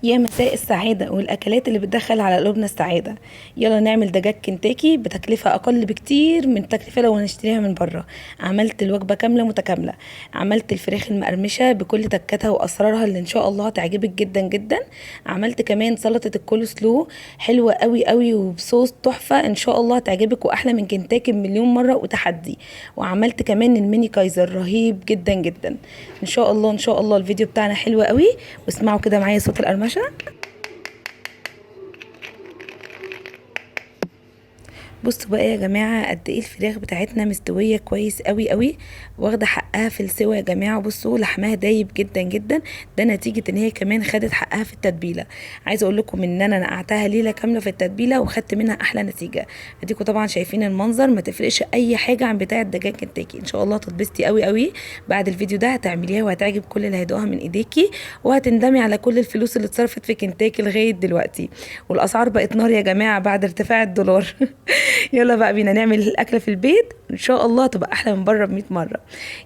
يا مساء السعادة والأكلات اللي بتدخل على قلوبنا السعادة. يلا نعمل دجاج كنتاكي بتكلفة أقل بكتير من التكلفة لو هنشتريها من بره. عملت الوجبة كاملة متكاملة. عملت الفراخ المقرمشة بكل تكاتها وأسرارها اللي إن شاء الله هتعجبك جدا جدا. عملت كمان سلطة الكول سلو حلوة قوي قوي وبصوص تحفة إن شاء الله هتعجبك وأحلى من كنتاكي بمليون مرة وتحدي. وعملت كمان الميني كايزر رهيب جدا جدا. إن شاء الله إن شاء الله الفيديو بتاعنا حلو قوي. واسمعوا كده معايا صوت القرمشة. بصوا بقى يا جماعه قد ايه الفراخ بتاعتنا مستويه كويس قوي قوي، واخده حقها في السوا يا جماعه. بصوا لحمها دايب جدا جدا، ده نتيجه ان هي كمان خدت حقها في التتبيله. عايزه اقول لكم ان انا نقعتها ليله كامله في التتبيله وخدت منها احلى نتيجه. اديكم طبعا شايفين المنظر، ما تفرقش اي حاجه عن بتاع الدجاج كنتاكي. ان شاء الله تتبسطي قوي قوي بعد الفيديو ده، هتعمليها وهتعجب كل اللي هيدوقها من ايديكي، وهتندمي على كل الفلوس اللي اتصرفت في كنتاكي لغايه دلوقتي. والاسعار بقت نار يا جماعه بعد ارتفاع الدولار. يلا بقى بينا نعمل الاكله في البيت، ان شاء الله تبقى احلى من بره ب100 مره.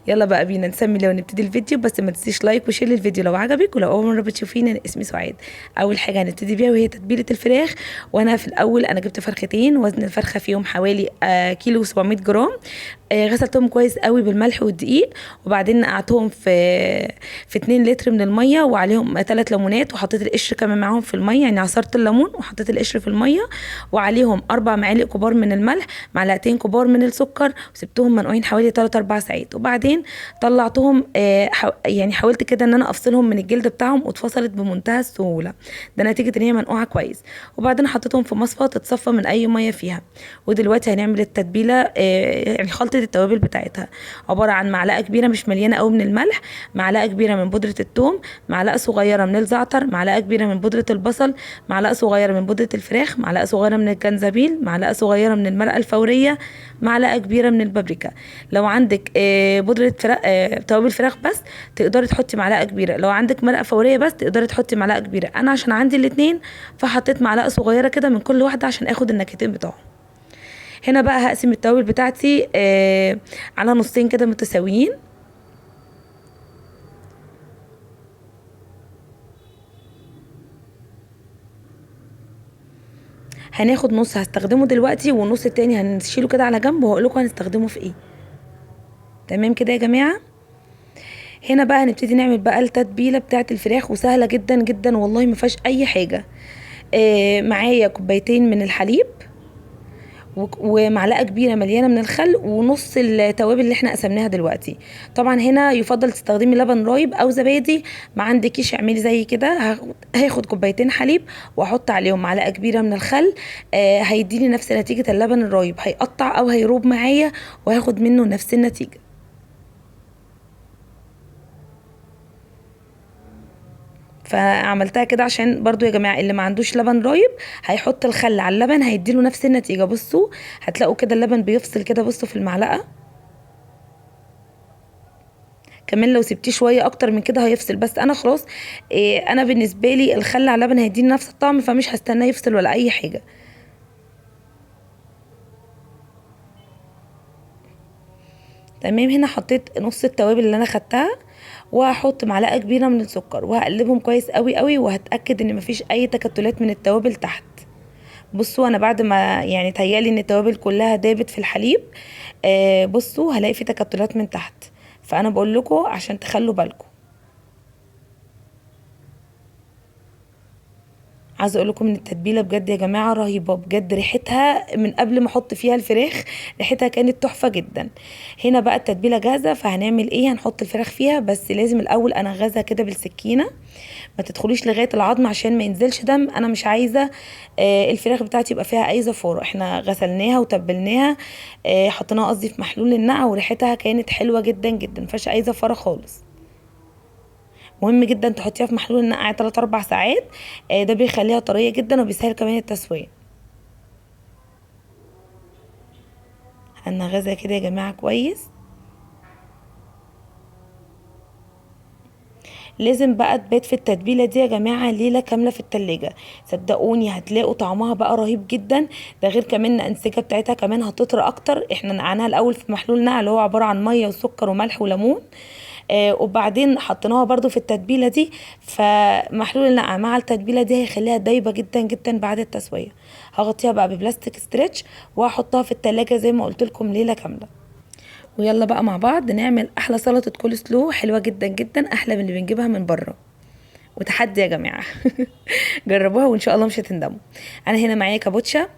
يلا بقى بينا نسمي لو نبتدي الفيديو، بس ما تنسيش لايك وشير للفيديو لو عجبك. ولو اول مره بتشوفيني انا اسمي سعاد. اول حاجه هنبتدي بيها وهي تتبيله الفراخ. وانا في الاول انا جبت فرختين، وزن الفرخه فيهم حوالي كيلو 700 جرام. غسلتهم كويس قوي بالملح والدقيق، وبعدين نقعتهم في 2 لتر من الميه وعليهم 3 ليمونات، وحطيت القشر كمان معاهم في الميه، يعني عصرت الليمون وحطيت القشر في الميه، وعليهم 4 معالق كبار من الملح، معلقتين كبار من السكر، وسبتهم منقوعين حوالي 3 4 ساعات. وبعدين طلعتهم يعني حاولت كده ان انا افصلهم من الجلد بتاعهم، واتفصلت بمنتهى السهوله، ده نتيجه ان هي منقوعه كويس. وبعدين حطيتهم في مصفى تتصفى من اي ميه فيها. ودلوقتي هنعمل التتبيله، يعني خلطه التوابل بتاعتها عباره عن معلقه كبيره مش مليانه قوي من الملح، معلقه كبيره من بودره الثوم، معلقه صغيره من الزعتر، معلقه كبيره من بودره البصل، معلقه صغيره من بودره الفراخ، معلقه صغيره من الجنزبيل، معلقه صغيره من المرقه الفوريه، معلقه كبيره من البابريكا. لو عندك بودره فراخ، توابل فراخ بس، تقدري تحطي معلقه كبيره. لو عندك مرقه فوريه بس تقدري تحطي معلقه كبيره. انا عشان عندي الاتنين فحطيت معلقه صغيره كده من كل واحده عشان اخد النكهتين بتوعهم. هنا بقى هقسم التوابل بتاعتي على نصين كده متساويين. هناخد نص هستخدمه دلوقتي، والنص التاني هنشيله كده على جنب، وهقول لكم هنستخدمه في ايه. تمام كده يا جماعه. هنا بقى هنبتدي نعمل بقى التتبيله بتاعه الفراخ، وسهله جدا جدا والله ما فيهاش اي حاجه. معايا كوبايتين من الحليب، ومعلقه كبيره مليانه من الخل، ونص التوابل اللي احنا قسمناها دلوقتي. طبعا هنا يفضل تستخدمي لبن رايب او زبادي، ما عندكيش اعملي زي كده. هاخد كوبايتين حليب واحط عليهم معلقه كبيره من الخل. هيديني نفس نتيجه اللبن الرايب، هيقطع او هيروب معايا، وهاخد منه نفس النتيجه. فعملتها كده عشان برضو يا جماعه اللي ما عندوش لبن رايب هيحط الخل على اللبن هيديله نفس النتيجه. بصوا هتلاقوا كده اللبن بيفصل كده، بصوا في المعلقه. كمان لو سبتيه شويه اكتر من كده هيفصل، بس انا خلاص انا بالنسبه لي الخل على اللبن هيديني نفس الطعم، فمش هستناه يفصل ولا اي حاجه. تمام. هنا حطيت نص التوابل اللي انا خدتها، وهحط معلقه كبيره من السكر، وهقلبهم كويس قوي قوي، وهتاكد ان مفيش اي تكتلات من التوابل تحت. بصوا انا بعد ما يعني تهيالي ان التوابل كلها دابت في الحليب، بصوا هلاقي في تكتلات من تحت، فانا بقول لكم عشان تخلوا بالكم. عايزه اقول لكم ان التتبيله بجد يا جماعه رهيبه بجد، ريحتها من قبل ما احط فيها الفراخ ريحتها كانت تحفه جدا. هنا بقى التتبيله جاهزه، فهنعمل ايه؟ هنحط الفراخ فيها، بس لازم الاول انغزها كده بالسكينه، ما تدخليش لغايه العظم عشان ما ينزلش دم. انا مش عايزه الفراخ بتاعتي يبقى فيها اي زفاره. احنا غسلناها وتبلناها، حطيناها قصدي في محلول النقع، وريحتها كانت حلوه جدا جدا، مفيهاش اي زفاره خالص. مهم جدا تحطيها في محلول النقع 3 4 ساعات، ده بيخليها طريه جدا وبيسهل كمان التسويه. هنغذها كده يا جماعه كويس. لازم بقى تبات في التتبيله دي يا جماعه ليله كامله في التلاجة، صدقوني هتلاقوا طعمها بقى رهيب جدا. ده غير كمان الانسجه بتاعتها كمان هتطرى اكتر. احنا نقعناها الاول في محلول نقع اللي هو عباره عن ميه وسكر وملح وليمون. وبعدين حطيناها برضو في التتبيله دي، فمحلول النقع مع التتبيله دي هيخليها دايبه جدا جدا بعد التسويه. هغطيها بقى ببلاستيك ستريتش وهحطها في التلاجة زي ما قلت لكم ليله كامله. ويلا بقى مع بعض نعمل احلى سلطه كول سلو، حلوه جدا جدا، احلى من اللي بنجيبها من بره. وتحدي يا جماعه جربوها وان شاء الله مش هتندموا. انا هنا معايا كابوتشا.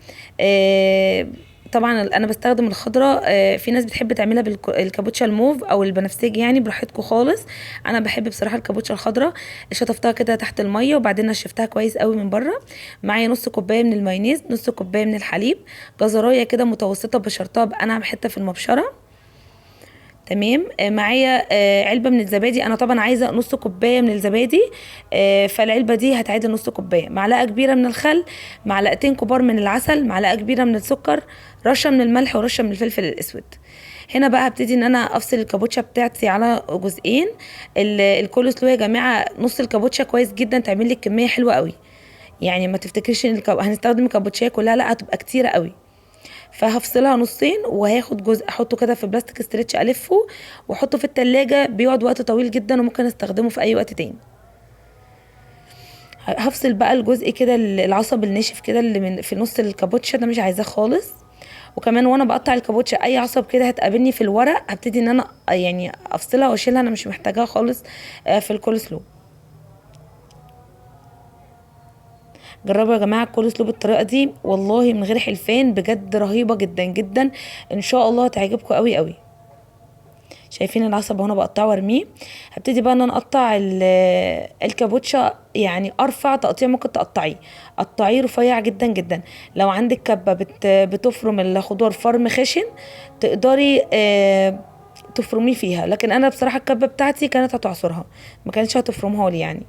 طبعا انا بستخدم الخضراء. في ناس بتحب تعملها بالكابوتشا الموف او البنفسجي، يعني براحتكم خالص. انا بحب بصراحه الكابوتشا الخضراء. شطفتها كده تحت الميه وبعدين نشفتها كويس قوي من بره. معايا نص كوبايه من المايونيز، نص كوبايه من الحليب، جزرايه كده متوسطه بشرطها بانعم حته في المبشره. تمام. معايا علبه من الزبادي. انا طبعا عايزه نص كوبايه من الزبادي، فالعلبه دي هتعادل نص كوبايه. معلقه كبيره من الخل، معلقتين كبار من العسل، معلقه كبيره من السكر، رشه من الملح ورشه من الفلفل الاسود. هنا بقى هبتدي ان انا افصل الكابوتشا بتاعتي على جزئين. الكول سلو يا جماعه نص الكابوتشا كويس جدا، تعمل لك كميه حلوه قوي. يعني ما تفتكريش ان هنستخدم الكابوتشا كلها، لا هتبقى كتيره قوي. فهفصلها نصين وهاخد جزء احطه كده في بلاستيك ستريتش الفه واحطه في التلاجة، بيقعد وقت طويل جدا وممكن استخدمه في اي وقت تاني. هفصل بقى الجزء كده العصب الناشف كده اللي من في نص الكابوتشا ده، مش عايزاه خالص. وكمان وانا بقطع الكابوتشا اي عصب كده هتقابلني في الورق هبتدي ان انا يعني افصلها واشيلها، انا مش محتاجاها خالص في الكول سلو. جربوا يا جماعه الكول سلو بالطريقه دي، والله من غير حلفان بجد رهيبه جدا جدا، ان شاء الله هتعجبكم قوي قوي. شايفين العصب هنا بقطعه وارميه. هبتدي بقى ان انا اقطع الكابوتشا، يعني ارفع تقطيع ممكن تقطعيه، قطعيه رفيع جدا جدا. لو عندك كبه بتفرم الخضار فرم خشن تقدري تفرميه فيها، لكن انا بصراحه الكبه بتاعتي كانت هتعصرها، ما كانتش هتفرمها لي يعني.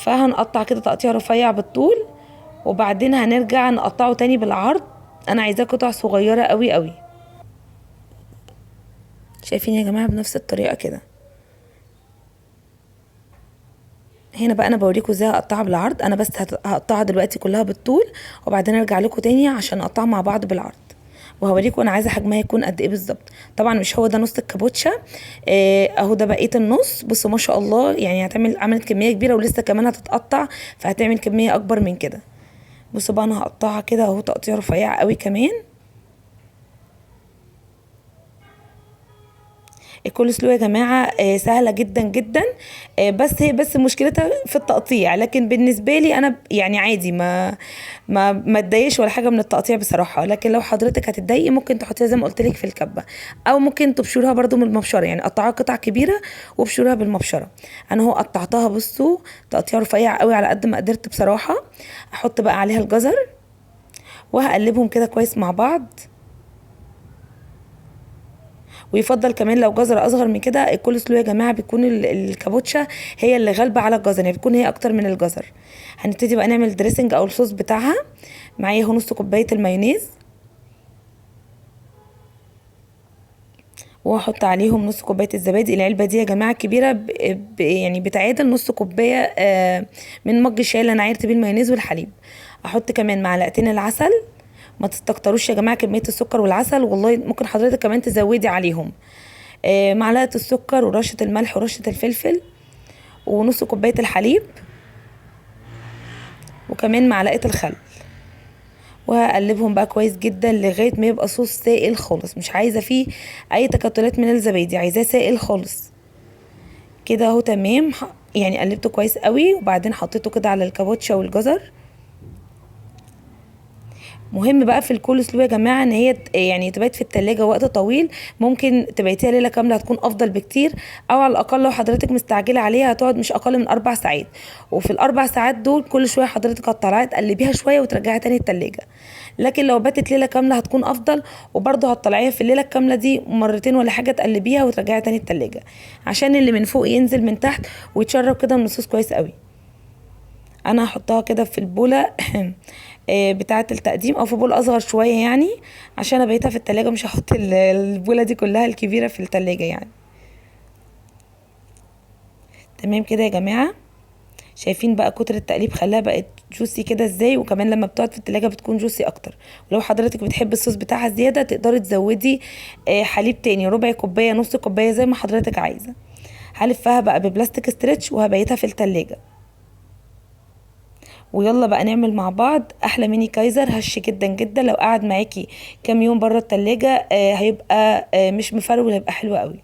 فهنقطع كده تقطيع رفيع بالطول وبعدين هنرجع نقطعه تاني بالعرض. انا عايزاه قطع صغيره قوي قوي. شايفين يا جماعه بنفس الطريقه كده. هنا بقى انا بوريكم ازاي اقطعها بالعرض. انا بس هقطعها دلوقتي كلها بالطول وبعدين ارجع لكم تاني عشان نقطعها مع بعض بالعرض، وهوريكم انا عايزه حجمها يكون قد ايه بالظبط. طبعا مش هو ده نص الكابوتشا، اهو ده بقيه النص. بصوا ما شاء الله، يعني عملت كميه كبيره ولسه كمان هتتقطع، فهتعمل كميه اكبر من كده. بصوا بقى انا هقطعها كده اهو تقطيع رفيع قوي كمان. الكول سلو يا جماعه سهله جدا جدا، بس مشكلتها في التقطيع، لكن بالنسبه لي انا يعني عادي، ما اتضايقش ولا حاجه من التقطيع بصراحه. لكن لو حضرتك هتتضايقي ممكن تحطيها زي ما قلت لك في الكبه، او ممكن تبشرها برده من المبشره، يعني قطعها قطع كبيره وابشرها بالمبشره. انا هو قطعتها بصوا تقطيع رفيع قوي على قد ما قدرت بصراحه. احط بقى عليها الجزر وهقلبهم كده كويس مع بعض. ويفضل كمان لو جزر اصغر من كده. الكول سلو يا جماعه بيكون الكابوتشا هي اللي غالبه على الجزر، يعني بتكون هي اكتر من الجزر. هنبتدي بقى نعمل دريسنج او الصوص بتاعها. معايا اهو نص كوبايه المايونيز، واحط عليهم نص كوبايه الزبادي. العلبه دي يا جماعه كبيره يعني بتعادل نص كوبايه من مج الشاي اللي انا عايرت بيه المايونيز والحليب. احط كمان معلقتين العسل. ما تستكتروش يا جماعه كميه السكر والعسل، والله ممكن حضرتك كمان تزودي عليهم. معلقه السكر ورشه الملح ورشه الفلفل ونص كوبايه الحليب وكمان معلقه الخل. وهقلبهم بقى كويس جدا لغايه ما يبقى صوص سائل خالص، مش عايزه فيه اي تكتلات من الزبادي، عايزاه سائل خالص كده اهو. تمام، يعني قلبته كويس قوي وبعدين حطيته كده على الكابوتشا والجزر. مهم بقى في الكول سلو يا جماعه ان هي يعني تبات في التلاجة وقت طويل. ممكن تبيتيها ليله كامله هتكون افضل بكتير، او على الاقل لو حضرتك مستعجله عليها هتقعد مش اقل من 4 ساعات. وفي ال4 ساعات دول كل شويه حضرتك هتطلعيها تقلبيها شويه وترجعيها تاني التلاجة. لكن لو باتت ليله كامله هتكون افضل، وبرده هتطلعيها في الليله الكامله دي مرتين ولا حاجه تقلبيها وترجعيها تاني التلاجة عشان اللي من فوق ينزل من تحت ويتشرب كده من الصوص كويس قوي. انا هحطها كده في البوله بتاعه التقديم او في بول اصغر شويه، يعني عشان ابيتها في التلاجة، مش هحط البوله دي كلها الكبيره في التلاجة يعني. تمام كده يا جماعه. شايفين بقى كتر التقليب خلاها بقت جوسي كده ازاي، وكمان لما بتقعد في التلاجة بتكون جوسي اكتر. ولو حضرتك بتحب الصوص بتاعها زيادة تقدري تزودي حليب تاني، ربع كوباية نص كوباية زي ما حضرتك عايزة. هلفها بقى ببلاستيك ستريتش وهبيتها في التلاجة. ويلا بقى نعمل مع بعض احلى ميني كايزر هش جدا جدا. لو قعد معاكي كام يوم بره التلاجة هيبقى مش مفرول، هيبقى حلو قوي.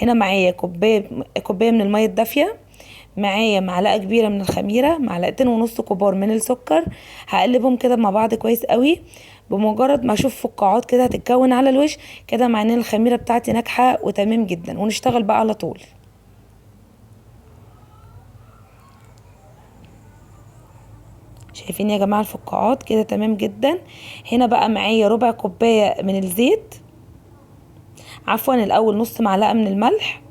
هنا معايا كوبايه من الميه الدافيه، معايا معلقه كبيره من الخميره، معلقتين ونص كبار من السكر. هقلبهم كده مع بعض كويس قوي. بمجرد ما اشوف فقاعات كده هتتكون على الوش كده معناه الخميره بتاعتي ناجحه وتمام جدا، ونشتغل بقى على طول. شايفين يا جماعه الفقاعات كده تمام جدا. هنا بقى معايا ربع كوبايه من الزيت، عفوا الاول نص معلقه من الملح،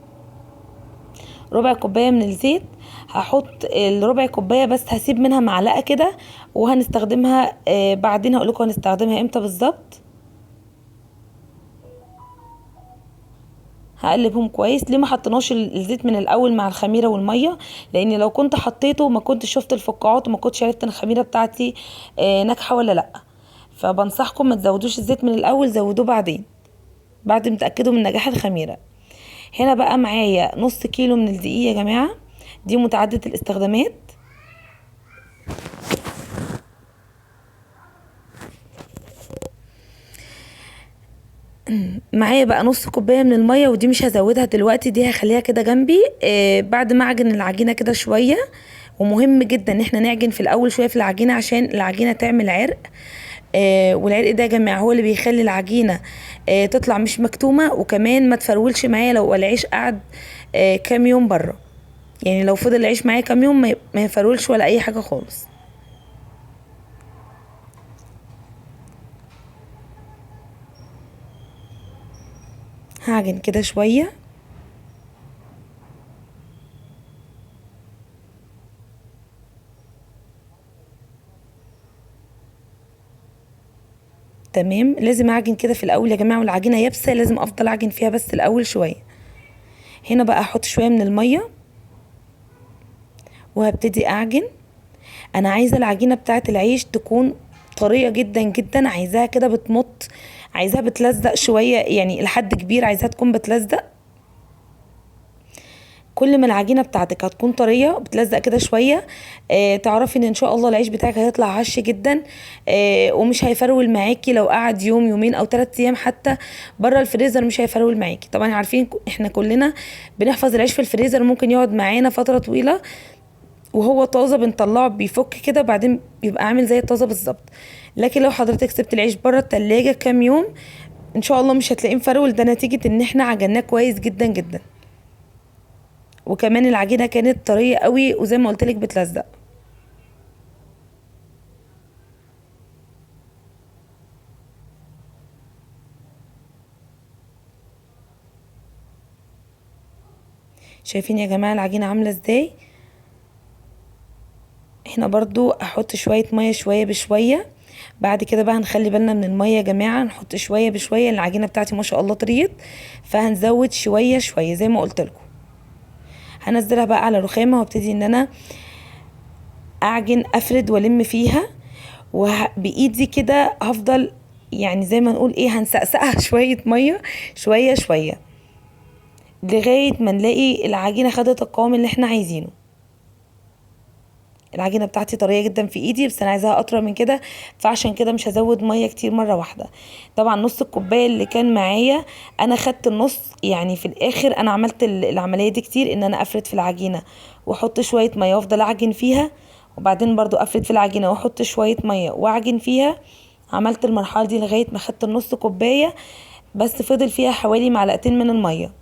ربع كوبايه من الزيت. هحط الربع كوبايه بس، هسيب منها معلقه كده وهنستخدمها بعدين هقول لكم هنستخدمها امتى بالظبط. هقلبهم كويس. ليه ما حطيناش الزيت من الاول مع الخميره والميه؟ لان لو كنت حطيته ما كنتش شفت الفقاعات وما كنتش عرفت ان الخميره بتاعتي ناجحه ولا لا. فبنصحكم ما تزودوش الزيت من الاول، زودوه بعدين بعد ما تاكدوا من نجاح الخميره. هنا بقى معايا نص كيلو من الدقيق يا جماعه، دي متعدده الاستخدامات. معايا بقى نص كوبايه من الميه، ودي مش هزودها دلوقتي، دي هخليها كده جنبي بعد ما اعجن العجينه كده شويه. ومهم جدا ان احنا نعجن في الاول شويه في العجينه عشان العجينه تعمل عرق. والعرق ده يا جماعه هو اللي بيخلي العجينه تطلع مش مكتومه، وكمان ما تفرولش معايا لو العيش قعد كام يوم بره. يعني لو فضل العيش معايا كام يوم ما يفرولش ولا اي حاجه خالص. هعجن كده شويه. تمام، لازم اعجن كده في الاول يا جماعه، والعجينه يابسه لازم افضل اعجن فيها بس الاول شويه. هنا بقى احط شويه من الميه وهبتدي اعجن. انا عايزه العجينه بتاعه العيش تكون طريه جدا جدا، عايزاها كده بتمط، عايزاها بتلزق شويه يعني لحد كبير، عايزاها تكون بتلزق. كل ما العجينه بتاعتك هتكون طريه بتلزق كده شويه تعرفي ان شاء الله العيش بتاعك هيطلع هش جدا ومش هيفرول معاكي. لو قعد يوم يومين او 3 ايام حتى بره الفريزر مش هيفرول معاكي. طبعا عارفين احنا كلنا بنحفظ العيش في الفريزر، ممكن يقعد معانا فتره طويله وهو طازه بنطلعه بيفك كده بعدين بيبقى عامل زي الطازه بالظبط. لكن لو حضرتك سبت العيش بره التلاجة كام يوم ان شاء الله مش هتلاقيه مفرول، ده نتيجه ان احنا عجناه كويس جدا جدا. وكمان العجينه كانت طريه قوي وزي ما قلت لك بتلزق. شايفين يا جماعه العجينه عامله ازاي؟ هنا برضو احط شويه ميه شويه بشويه. بعد كده بقى هنخلي بالنا من الميه يا جماعه، نحط شويه بشويه. العجينه بتاعتي ما شاء الله طريت، فهنزود شويه شويه زي ما قلت لكم. هنزلها بقى على رخامه وابتدي ان انا اعجن افرد والم فيها. وبايدي كده هفضل يعني زي ما نقول ايه هنسقسقها شويه ميه شويه شويه لغايه ما نلاقي العجينه خدت القوام اللي احنا عايزينه. العجينه بتاعتي طريه جدا في ايدي بس انا عايزاها اطرى من كده، فعشان كده مش هزود ميه كتير مره واحده. طبعا نص الكوبايه اللي كان معايا انا خدت النص، يعني في الاخر انا عملت العمليه دي كتير ان انا افرد في العجينه واحط شويه ميه وافضل اعجن فيها، وبعدين برضو افرد في العجينه واحط شويه ميه واعجن فيها. عملت المرحله دي لغايه ما خدت النص كوبايه بس فضل فيها حوالي معلقتين من الميه.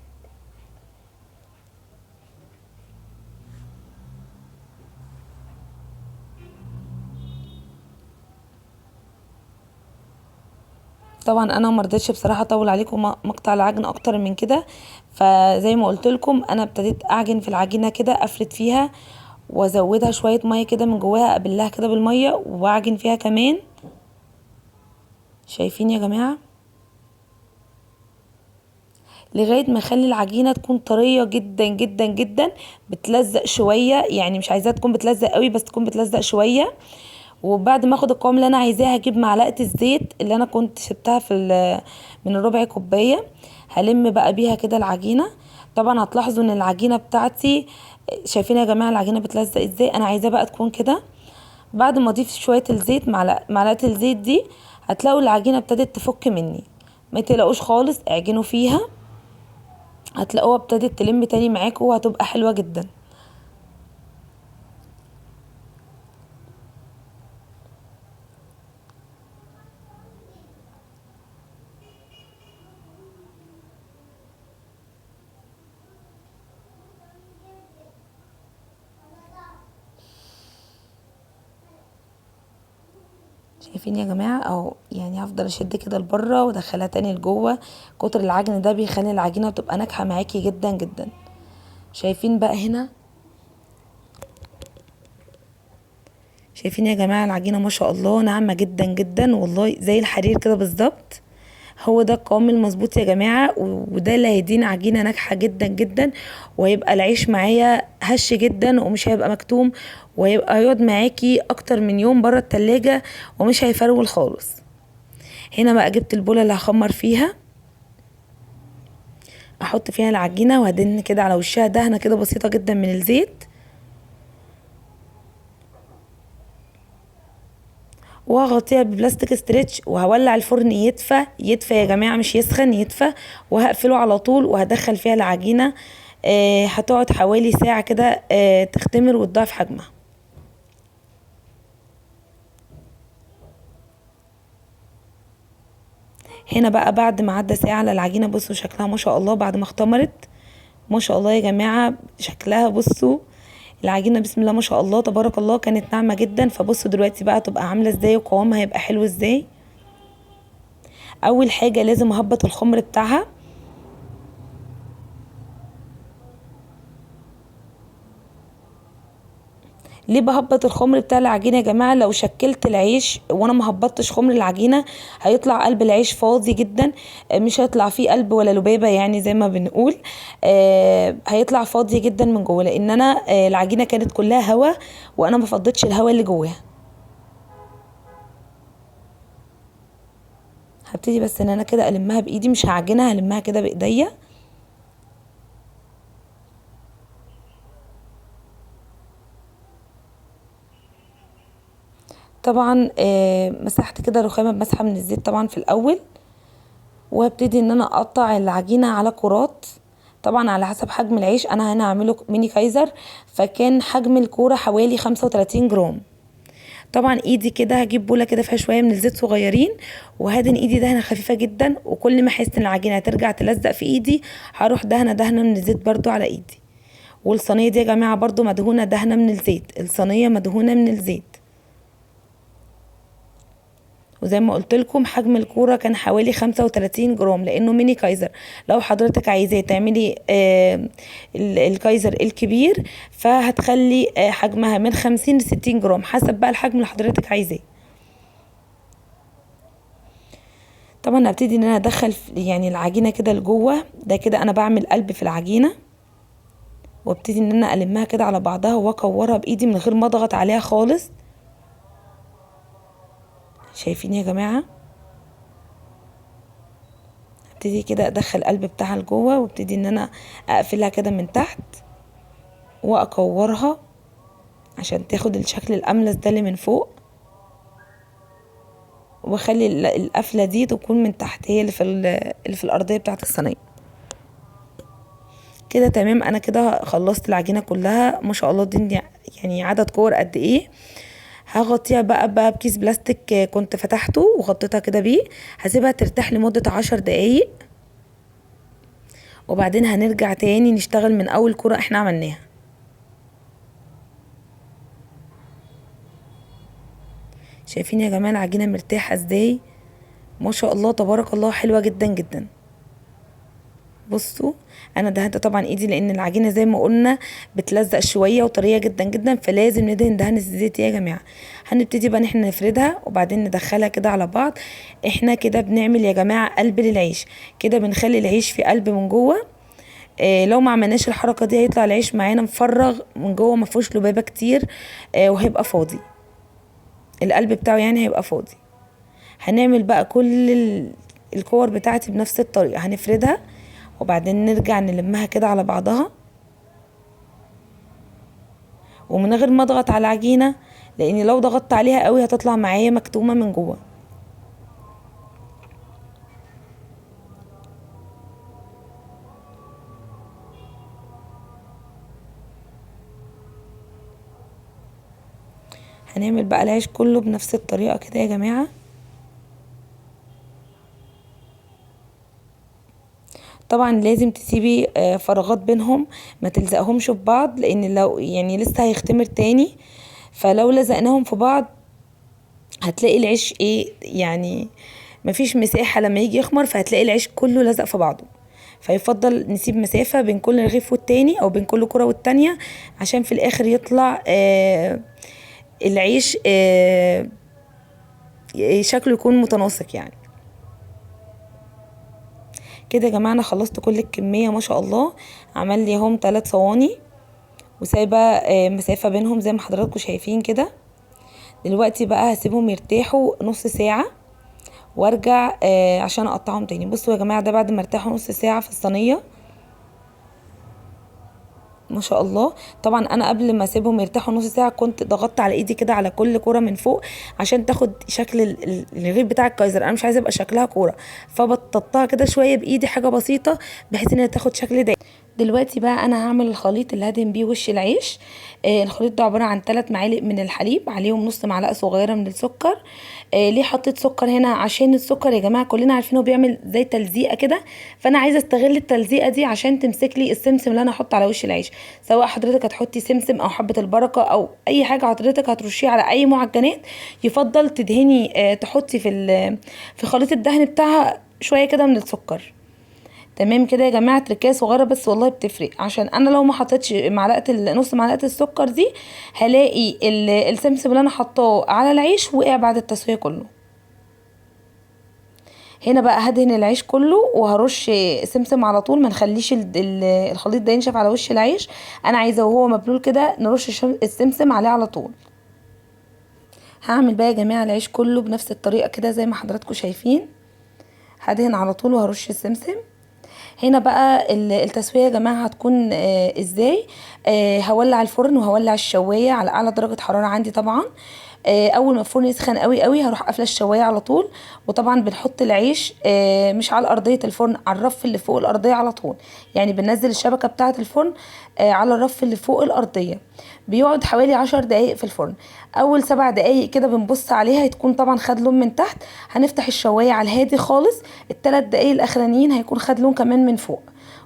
طبعا انا ما رضيتش بصراحه اطول عليكم مقطع العجن اكتر من كده، فزي ما قلت لكم انا ابتديت اعجن في العجينه كده افرد فيها وازودها شويه ميه كده من جواها ابلها كده بالميه واعجن فيها كمان. شايفين يا جماعه؟ لغايه ما اخلي العجينه تكون طريه جدا جدا جدا، بتلزق شويه، يعني مش عايزاها تكون بتلزق قوي بس تكون بتلزق شويه. وبعد ما اخد القوام اللي انا عايزاه هجيب معلقه الزيت اللي انا كنت سبتها من الربع كوبايه، هلم بقى بيها كده العجينه. طبعا هتلاحظوا ان العجينه بتاعتي، شايفين يا جماعه العجينه بتلزق ازاي؟ انا عايزاه بقى تكون كده. بعد ما اضيف شويه الزيت، معلقه الزيت دي، هتلاقوا العجينه ابتدت تفك مني. ما تقلقوش خالص، اعجنوا فيها، هتلاقوها ابتدت تلم تاني معاكم وهتبقى حلوه جدا. شايفين يا جماعه؟ او يعني هفضل اشد كده لبره وادخلها تاني لجوه. كتر العجن ده بيخلي العجينه تبقى ناجحه معاكي جدا جدا. شايفين بقى هنا؟ شايفين يا جماعه العجينه ما شاء الله ناعمه جدا جدا، والله زي الحرير كده بالظبط. هو ده القوام المظبوط يا جماعه، وده اللي هيدينا عجينه ناجحه جدا جدا. وهيبقى العيش معايا هش جدا ومش هيبقى مكتوم، وهيبقى هيقعد معاكي اكتر من يوم بره التلاجة ومش هيفرول خالص. هنا بقى جبت البوله اللي هخمر فيها، احط فيها العجينه وهدن كده على وشها دهنه كده بسيطه جدا من الزيت، وهغطيها ببلاستيك ستريتش، وهولع الفرن يدفى يدفى يا جماعه، مش يسخن، يدفى. وهقفله على طول وهدخل فيها العجينه. هتقعد حوالي ساعه كده تختمر وتضاعف حجمها. هنا بقى بعد ما عدى ساعه على العجينه، بصوا شكلها ما شاء الله بعد ما اختمرت. ما شاء الله يا جماعه شكلها، بصوا العجينه بسم الله ما شاء الله تبارك الله كانت ناعمه جدا. فبصوا دلوقتي بقى تبقى عامله ازاي وقوامها هيبقى حلو ازاي. اول حاجه لازم اهبط الخمر بتاعها. ليه بهبط الخمر بتاع العجينه يا جماعه؟ لو شكلت العيش وانا ما هبطتش خمر العجينه، هيطلع قلب العيش فاضي جدا، مش هيطلع فيه قلب ولا لبابه يعني زي ما بنقول. هيطلع فاضي جدا من جوه، لان انا العجينه كانت كلها هوا، وانا ما فضيتش الهوا اللي جواها. هبتدي بس ان انا كده المها بايدي، مش هعجنها، هلمها كده بايديا. طبعا مسحت كده رخامه بمسحه من الزيت طبعا في الاول، وابتدي ان انا اقطع العجينه على كرات. طبعا على حسب حجم العيش، انا هنا هعمله ميني كايزر، فكان حجم الكوره حوالي 35 جرام. طبعا ايدي كده هجيب بوله كده فيها شويه من الزيت صغيرين، وهدن ايدي دهنه خفيفه جدا، وكل ما احس ان العجينه هترجع تلزق في ايدي هروح دهنه من الزيت برضو على ايدي. والصينيه دي يا جماعه برضو مدهونه دهنه من الزيت، الصينيه مدهونه من الزيت. وزي ما قلت لكم حجم الكوره كان حوالي 35 جرام لانه ميني كايزر. لو حضرتك عايزاه تعملي الكايزر الكبير، فهتخلي حجمها من 50 ل 60 جرام حسب بقى الحجم اللي حضرتك عايزاه. طبعا هبتدي ان انا ادخل يعني العجينه كده لجوه، ده كده انا بعمل قلب في العجينه، وابتدي ان انا المها كده على بعضها واكورها بايدي من غير ما اضغط عليها خالص. شايفين يا جماعه؟ ابتدي كده ادخل القلب بتاعها لجوه، وابتدي ان انا اقفلها كده من تحت واكورها عشان تاخد الشكل الاملس ده اللي من فوق، واخلي القفله دي تكون من تحت، هي اللي في الارضيه بتاعه الصينيه. كده تمام، انا كده خلصت العجينه كلها ما شاء الله. دي يعني عدد كور قد ايه. هغطيها بقى بكيس بلاستيك كنت فتحته وغطيتها كده بيه. هسيبها ترتاح لمده 10 دقايق، وبعدين هنرجع تاني نشتغل من اول كرة احنا عملناها. شايفين يا جماعه العجينه مرتاحه ازاي؟ ما شاء الله تبارك الله حلوه جدا جدا. بصوا انا دهنت طبعا ايدي لان العجينه زي ما قلنا بتلزق شويه وطريه جدا جدا، فلازم ندهن دهن الزيت يا جماعه. هنبتدي بقى ان احنا نفردها وبعدين ندخلها كده على بعض. احنا كده بنعمل يا جماعه قلب للعيش، كده بنخلي العيش في قلب من جوه. لو ما عملناش الحركه دي هيطلع العيش معانا مفرغ من جوه، ما فيهوش لبابه كتير، وهيبقى فاضي، القلب بتاعه يعني هيبقى فاضي. هنعمل بقى كل الكور بتاعتي بنفس الطريقه، هنفردها وبعدين نرجع نلمها كده على بعضها ومن غير ما اضغط على العجينه، لان لو ضغطت عليها قوي هتطلع معايا مكتومه من جوه. هنعمل بقى العيش كله بنفس الطريقه كده يا جماعه. طبعا لازم تسيبي فراغات بينهم، ما تلزقهمش في بعض، لان لو يعني لسه هيختمر تاني، فلو لزقناهم في بعض هتلاقي العيش ايه يعني مفيش مساحة لما يجي يخمر، فهتلاقي العيش كله لزق في بعضه. فيفضل نسيب مسافة بين كل رغيف والتاني او بين كل كرة والتانية، عشان في الاخر يطلع العيش شكله يكون متناسق يعني. كده يا جماعة انا خلصت كل الكمية ما شاء الله، عمل لي هم 3 صواني وسايبة مسافة بينهم زي ما حضراتكم شايفين كده. دلوقتي بقى هسيبهم يرتاحوا نص ساعة وارجع عشان اقطعهم تاني. بصوا يا جماعة ده بعد ما ارتاحوا نص ساعة في الصينية ما شاء الله. طبعا انا قبل ما اسيبهم يرتاحوا نص ساعه كنت ضغطت على ايدي كده على كل كوره من فوق عشان تاخد شكل الرغيف بتاع الكايزر، انا مش عايزه يبقى شكلها كوره، فبططها كده شويه بايدي حاجه بسيطه بحيث انها تاخد شكل ده. دلوقتي بقى انا هعمل الخليط اللي هدهن بيه وش العيش. الخليط ده عباره عن 3 معالق من الحليب، عليهم نص معلقه صغيره من السكر. ليه حطيت سكر هنا؟ عشان السكر يا جماعه كلنا عارفينه بيعمل زي تلزيقه كده، فانا عايزه استغل التلزيقه دي عشان تمسك لي السمسم اللي انا هحط على وش العيش. سواء حضرتك هتحطي سمسم او حبه البركه او اي حاجه حضرتك هترشيه على اي معجنات، يفضل تدهني تحطي في خليط الدهن بتاعها شويه كده من السكر. تمام كده يا جماعه، تركيه صغيره بس والله بتفرق، عشان انا لو ما حطيتش نص معلقه السكر دي هلاقي السمسم اللي انا حطاه على العيش وقع بعد التسويه كله. هنا بقى هدهن العيش كله وهرش سمسم على طول، ما نخليش الخليط ده ينشف على وش العيش، انا عايزه وهو مبلول كده نرش السمسم عليه على طول. هعمل بقى يا جماعه العيش كله بنفس الطريقه كده زي ما حضراتكم شايفين، هدهن على طول وهرش السمسم. هنا بقى التسويه يا جماعه هتكون ازاي؟ هولع الفرن وهولع الشوايه على اعلى درجه حراره عندي طبعا. اول ما الفرن يسخن قوي قوي هروح قافله الشوايه على طول. وطبعا بنحط العيش مش على ارضيه الفرن، على الرف اللي فوق الارضيه على طول، يعني بننزل الشبكه بتاعه الفرن على الرف اللي فوق الارضيه. بيقعد حوالي 10 دقايق في الفرن. اول 7 دقايق كده بنبص عليها هتكون طبعا خد لون من تحت، هنفتح الشوايه على الهادي خالص. ال3 دقايق الاخرانيين هيكون خد لون كمان من فوق،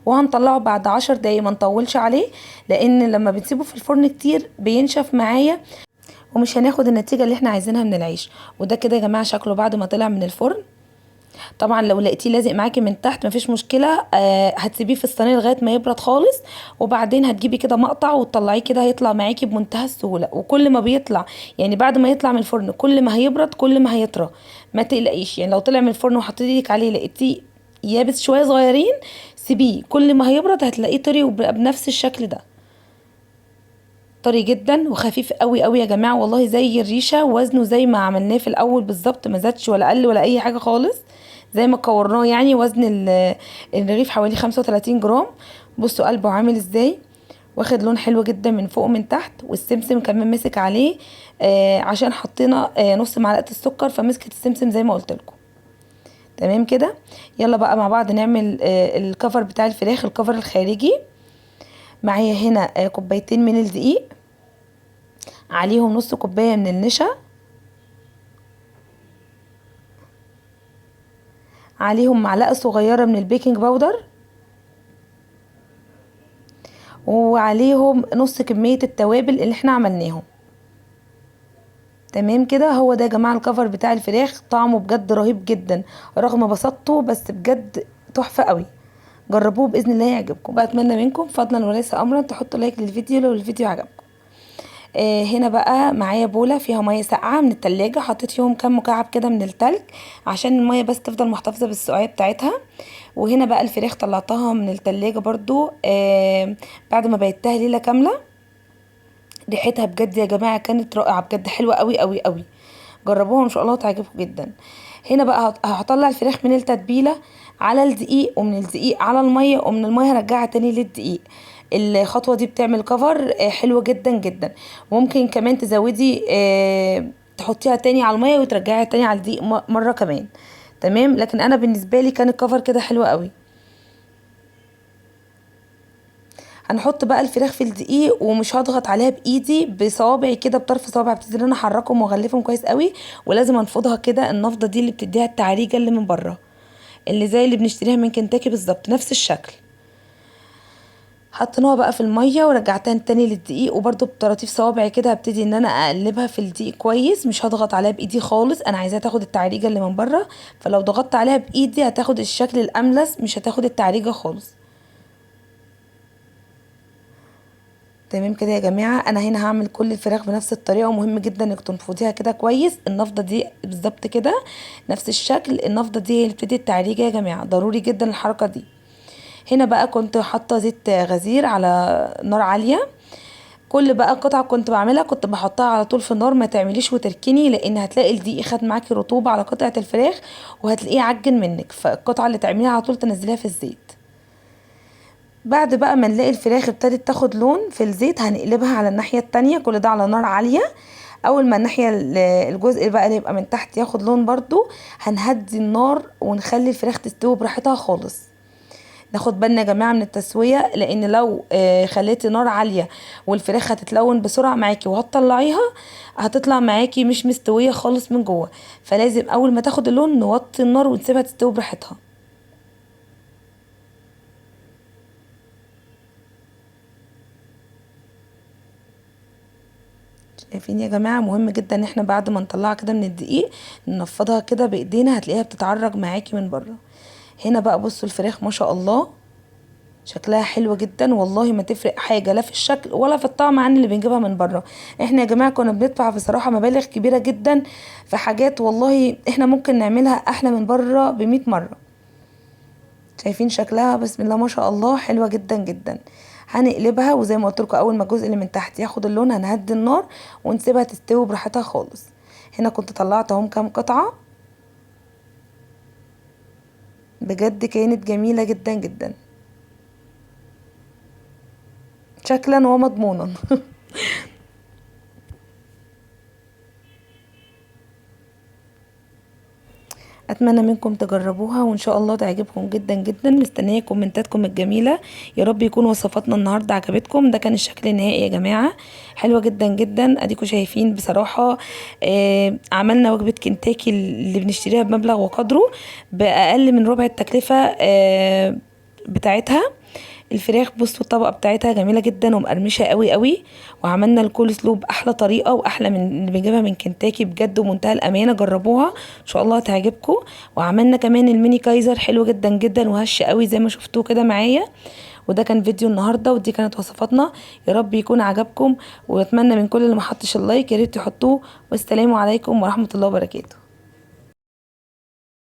وهنطلعه بعد 10 دقايق، ما نطولش عليه لان لما بنسيبه في الفرن كتير بينشف معايا ومش هناخد النتيجة اللي احنا عايزينها من العيش. وده كده يا جماعة شكله بعد ما طلع من الفرن. طبعا لو لقيتيه لازق معاكي من تحت مفيش مشكلة، هتسيبيه في الصينية لغاية ما يبرد خالص، وبعدين هتجيبي كده مقطع وتطلعيه كده هيطلع معاكي بمنتهى السهولة. وكل ما بيطلع يعني بعد ما يطلع من الفرن كل ما هيبرد كل ما هيطرى، ما تقلقيش. يعني لو طلع من الفرن وحطيتي ايدك عليه لقيتيه يابس شوية صغيرين سيبيه، كل ما هيبرد هتلاقيه طري وبنفس الشكل ده، طري جدا وخفيف قوي قوي يا جماعه، والله زي الريشه، وزنه زي ما عملناه في الاول بالظبط، ما زادش ولا قل ولا اي حاجه خالص، زي ما كورناه. يعني وزن الرغيف حوالي 35 جرام. بصوا قلبه عامل ازاي، واخد لون حلو جدا من فوق ومن تحت، والسمسم كمان مسك عليه عشان حطينا نص معلقه السكر فمسكت السمسم زي ما قلت لكم. تمام كده، يلا بقى مع بعض نعمل الكفر بتاع الفراخ، الكفر الخارجي. معايا هنا كوبايتين من الدقيق، عليهم نص كوباية من النشا، عليهم معلقة صغيرة من البيكنج باودر، وعليهم نص كمية التوابل اللي احنا عملناهم. تمام كده، هو ده يا جماعة الكفر بتاع الفراخ، طعمه بجد رهيب جدا رغم بساطته، بس بجد تحفة قوي. جربوه باذن الله يعجبكم. بتمنى منكم فضلا وليس امرا تحطوا لايك للفيديو لو الفيديو عجبكم. هنا بقى معايا بوله فيها ميه ساقعه من التلاجة، حطيت فيهم كام مكعب كده من التلج عشان الميه بس تفضل محتفظه بالسقعيه بتاعتها. وهنا بقى الفراخ طلعتها من التلاجة برضو بعد ما بيتها ليله كامله. ريحتها بجد يا جماعه كانت رائعه بجد، حلوه قوي قوي قوي. جربوها ان شاء الله تعجبكم جدا. هنا بقى هطلع الفراخ من التتبيله على الدقيق، ومن الدقيق على الميه، ومن الميه هرجعها تاني للدقيق. الخطوه دي بتعمل كفر حلو جدا جدا. ممكن كمان تزودي تحطيها تاني على الميه وترجعيها تاني على الدقيق مره كمان. تمام، لكن انا بالنسبه لي كان الكفر كده حلو قوي. هنحط بقى الفراخ في الدقيق ومش هضغط عليها بايدي، بصوابعي كده، بطرف صوابعي ابتدي ان انا احركهم واغلفهم كويس قوي. ولازم انفضها كده، النفضه دي اللي بتديها التعريجه اللي من بره، اللي زي اللي بنشتريها من كنتاكي بالظبط نفس الشكل. حطيناها بقى في الميه ورجعتها تاني للدقيق، وبرده بطراطيف صوابعي كده هبتدي ان انا اقلبها في الدقيق كويس، مش هضغط عليها بايدي خالص، انا عايزاها تاخد التعريجه اللي من بره. فلو ضغطت عليها بايدي هتاخد الشكل الاملس، مش هتاخد التعريجه خالص. تمام كده يا جماعه. انا هنا هعمل كل الفراخ بنفس الطريقه، ومهم جدا انك تنفضيها كده كويس. النفضه دي بالظبط كده نفس الشكل، النفضه دي هي اللي بتدي التعريجه يا جماعه، ضروري جدا الحركه دي. هنا بقى كنت حاطه زيت غزير على نار عاليه. كل بقى قطعه كنت بعملها كنت بحطها على طول في النار، ما تعمليش وتركني، لان هتلاقي الدقيق خد معاكي رطوبه على قطعه الفراخ وهتلاقيه عجن منك، فالقطعه اللي تعمليها على طول تنزليها في الزيت. بعد بقى ما نلاقي الفراخ ابتدت تاخد لون في الزيت هنقلبها على الناحية التانية، كل ده على نار عالية. اول ما الناحية الجزء بقى اللي يبقى من تحت ياخد لون برضو هنهدي النار ونخلي الفراخ تستوي براحتها خالص. ناخد بالنا يا جماعة من التسوية، لان لو خليتي نار عالية والفراخ هتتلون بسرعة معاكي وهتطلعيها هتطلع معاكي مش مستوية خالص من جوه. فلازم اول ما تاخد اللون نوطي النار ونسيبها تستوي براحتها. شايفين يا جماعه؟ مهم جدا ان احنا بعد ما نطلعها كده من الدقيق ننفضها كده بايدينا، هتلاقيها بتتعرج معاكي من بره. هنا بقى بصوا الفراخ ما شاء الله شكلها حلو جدا، والله ما تفرق حاجه لا في الشكل ولا في الطعم عن اللي بنجيبها من بره. احنا يا جماعه كنا بندفع بصراحه مبالغ كبيره جدا في حاجات والله احنا ممكن نعملها احلى من بره ب100 مره. شايفين شكلها؟ بسم الله ما شاء الله حلوه جدا جدا. هنقلبها، وزي ما قلت لكم اول ما الجزء اللي من تحت ياخد اللون هنهدي النار ونسيبها تستوي براحتها خالص. هنا كنت طلعت اهم كام قطعه، بجد كانت جميله جدا جدا شكلا ومضمونا. اتمنى منكم تجربوها وان شاء الله تعجبكم جدا جدا. مستنيه كومنتاتكم الجميله، يا رب يكون وصفاتنا النهارده عجبتكم. ده كان الشكل النهائي يا جماعه، حلوه جدا جدا. اديكم شايفين بصراحه عملنا وجبه كنتاكي اللي بنشتريها بمبلغ وقدره باقل من ربع التكلفه بتاعتها. الفراخ بصوا الطبقه بتاعتها جميله جدا ومقرمشه قوي قوي. وعملنا الكول سلو باحلى طريقه واحلى من اللي بنجيبها من كنتاكي بجد، ومنتهى الامانه. جربوها ان شاء الله هتعجبكم. وعملنا كمان الميني كايزر حلو جدا جدا وهش قوي زي ما شفتوه كده معايا. وده كان فيديو النهارده، ودي كانت وصفاتنا. يا رب يكون عجبكم، واتمنى من كل اللي ما حطش اللايك يا ريت يحطوه. والسلام عليكم ورحمه الله وبركاته.